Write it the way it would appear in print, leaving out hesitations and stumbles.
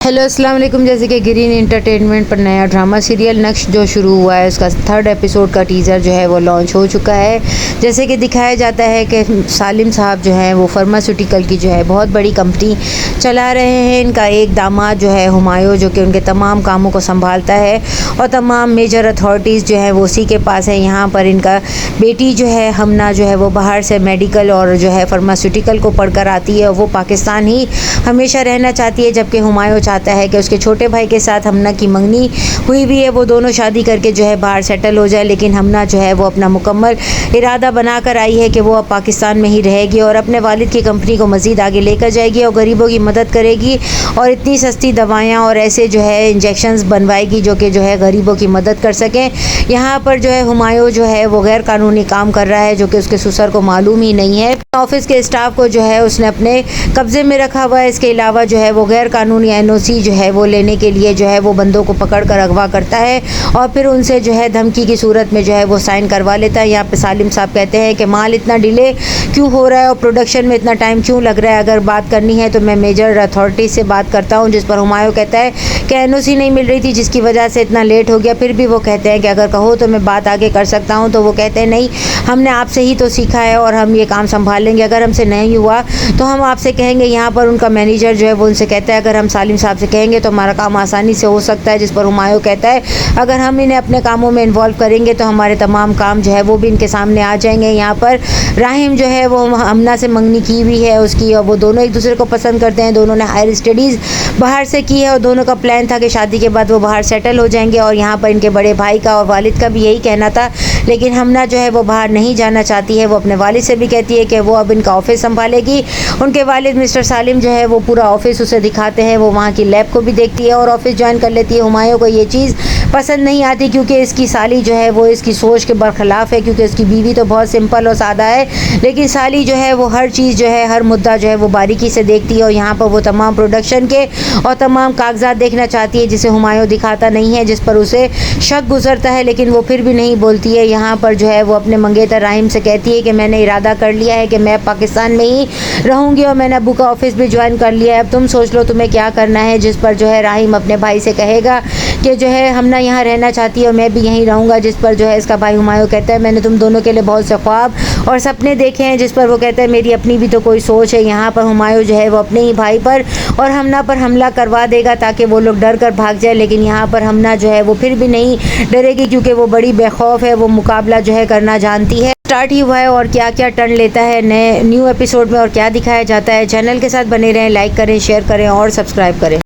Hello अस्सलाम वालेकुम। जैसे कि ग्रीन इंटरटेनमेंट पर नया ड्रामा सीरियल नक्श जो शुरू हुआ है, उसका 3rd एपिसोड का टीज़र जो है वो लॉन्च हो चुका है। जैसे कि दिखाया जाता है कि सालिम साहब जो हैं वो फार्मास्यूटिकल की जो है बहुत बड़ी कंपनी चला रहे हैं। इनका एक दामाद जो है हुमायूं, जो कि उनके तमाम कामों को संभालता है और तमाम मेजर अथॉरिटीज़ जो हैं वो उसी के पास है। यहाँ पर इनका बेटी जो है हमना जो है वो बाहर से मेडिकल और जो है फार्मास्यूटिकल को पढ़कर आती है और वो पाकिस्तान ही हमेशा रहना चाहती है, जबकि हुमायूं चाहता है कि उसके छोटे भाई के साथ हमना की मंगनी हुई भी है, वो दोनों शादी करके जो है बाहर सेटल हो जाए। लेकिन हमना जो है वो अपना मुकम्मल इरादा बनाकर आई है कि वो अब पाकिस्तान में ही रहेगी और अपने वालिद की कंपनी को मज़ीद आगे लेकर जाएगी और गरीबों की मदद करेगी और इतनी सस्ती दवाइयाँ और ऐसे जो है इंजेक्शंस बनवाएगी जो कि जो है गरीबों की मदद कर सकें। यहाँ पर जो है हुमायूं जो है वो गैर कानूनी काम कर रहा है, जो कि उसके ससुर को मालूम ही नहीं है। ऑफिस के स्टाफ को जो है उसने अपने कब्ज़े में रखा हुआ है। इसके अलावा जो है वो गैर कानूनी NOC जो है वो लेने के लिए जो है वो बंदों को पकड़ कर अगवा करता है और फिर उनसे जो है धमकी की सूरत में जो है वो साइन करवा लेता है। यहाँ पे सालिम साहब कहते हैं कि माल इतना डिले क्यों हो रहा है और प्रोडक्शन में इतना टाइम क्यों लग रहा है, अगर बात करनी है तो मैं मेजर अथॉरिटी से बात करता हूँ। जिस पर हुमायूं कहता है कि NOC नहीं मिल रही थी जिसकी वजह से इतना लेट हो गया। फिर भी वो कहते हैं कि अगर कहो तो मैं बात आगे कर सकता हूँ, तो वो कहते हैं नहीं, हमने आपसे ही तो सीखा है और हम ये काम संभाल लेंगे, अगर हमसे नहीं हुआ तो हम आपसे कहेंगे। यहाँ पर उनका मैनेजर जो है वो उनसे कहता है अगर हम सालिम साहब से कहेंगे तो हमारा काम आसानी से हो सकता है। जिस पर हुमायूं कहता है अगर हम इन्हें अपने कामों में इन्वॉल्व करेंगे तो हमारे तमाम काम जो है वो भी इनके सामने आ जाएंगे। यहाँ पर राहिम जो है वो हमना से मंगनी की हुई है उसकी, और वो दोनों एक दूसरे को पसंद करते हैं। दोनों ने हायर स्टडीज़ बाहर से की है और दोनों का प्लान था कि शादी के बाद वो बाहर सेटल हो जाएंगे। और यहाँ पर इनके बड़े भाई का और वालिद का भी यही कहना था, लेकिन हमना जो है वो बाहर नहीं जाना चाहती है। वो अपने वालिद से भी कहती है कि वो अब इनका ऑफिस संभालेगी। उनके वालिद मिस्टर सालिम जो है वो पूरा ऑफिस उसे दिखाते हैं, वो वहाँ की लैब को भी देखती है और ऑफिस ज्वाइन कर लेती है। हुमायूं को ये चीज़ पसंद नहीं आती क्योंकि इसकी साली जो है वो इसकी सोच के बरखिलाफ़ है, क्योंकि इसकी बीवी तो बहुत सिंपल और सादा है, लेकिन साली जो है वो हर चीज़ जो है हर मुद्दा जो है वो बारीकी से देखती है और यहाँ पर वो तमाम प्रोडक्शन के और तमाम कागजात देखना चाहती है जिसे हुमायूं दिखाता नहीं है, जिस पर उसे शक गुजरता है, लेकिन वो फिर भी नहीं बोलती है। यहाँ पर जो है वो अपने मंगेतर राहिम से कहती है कि मैंने इरादा कर लिया है कि मैं पाकिस्तान में ही रहूँगी और मैंने अबू का ऑफिस भी ज्वाइन कर लिया है, अब तुम सोच लो तुम्हें क्या करना है। जिस पर जो है राहिम अपने भाई से कहेगा कि जो है हमना यहाँ रहना चाहती है और मैं भी यहीं रहूँगा। जिस पर जो है इसका भाई हुमायूं कहता है मैंने तुम दोनों के लिए बहुत से ख्वाब और सपने देखे हैं। जिस पर वो कहता है मेरी अपनी भी तो कोई सोच है। यहाँ पर हुमायूं जो है वो अपने ही भाई पर और हमना पर हमला करवा देगा ताकि वो लोग डर कर भाग जाए, लेकिन यहाँ पर हमना जो है वो फिर भी नहीं डरेगी क्योंकि वो बड़ी बेखौफ है, वो मुकाबला जो है करना जानती है। स्टार्ट ही हुआ है और क्या क्या टर्न लेता है न्यू एपिसोड में और क्या दिखाया जाता है। चैनल के साथ बने रहें, लाइक करें, शेयर करें और सब्सक्राइब करें।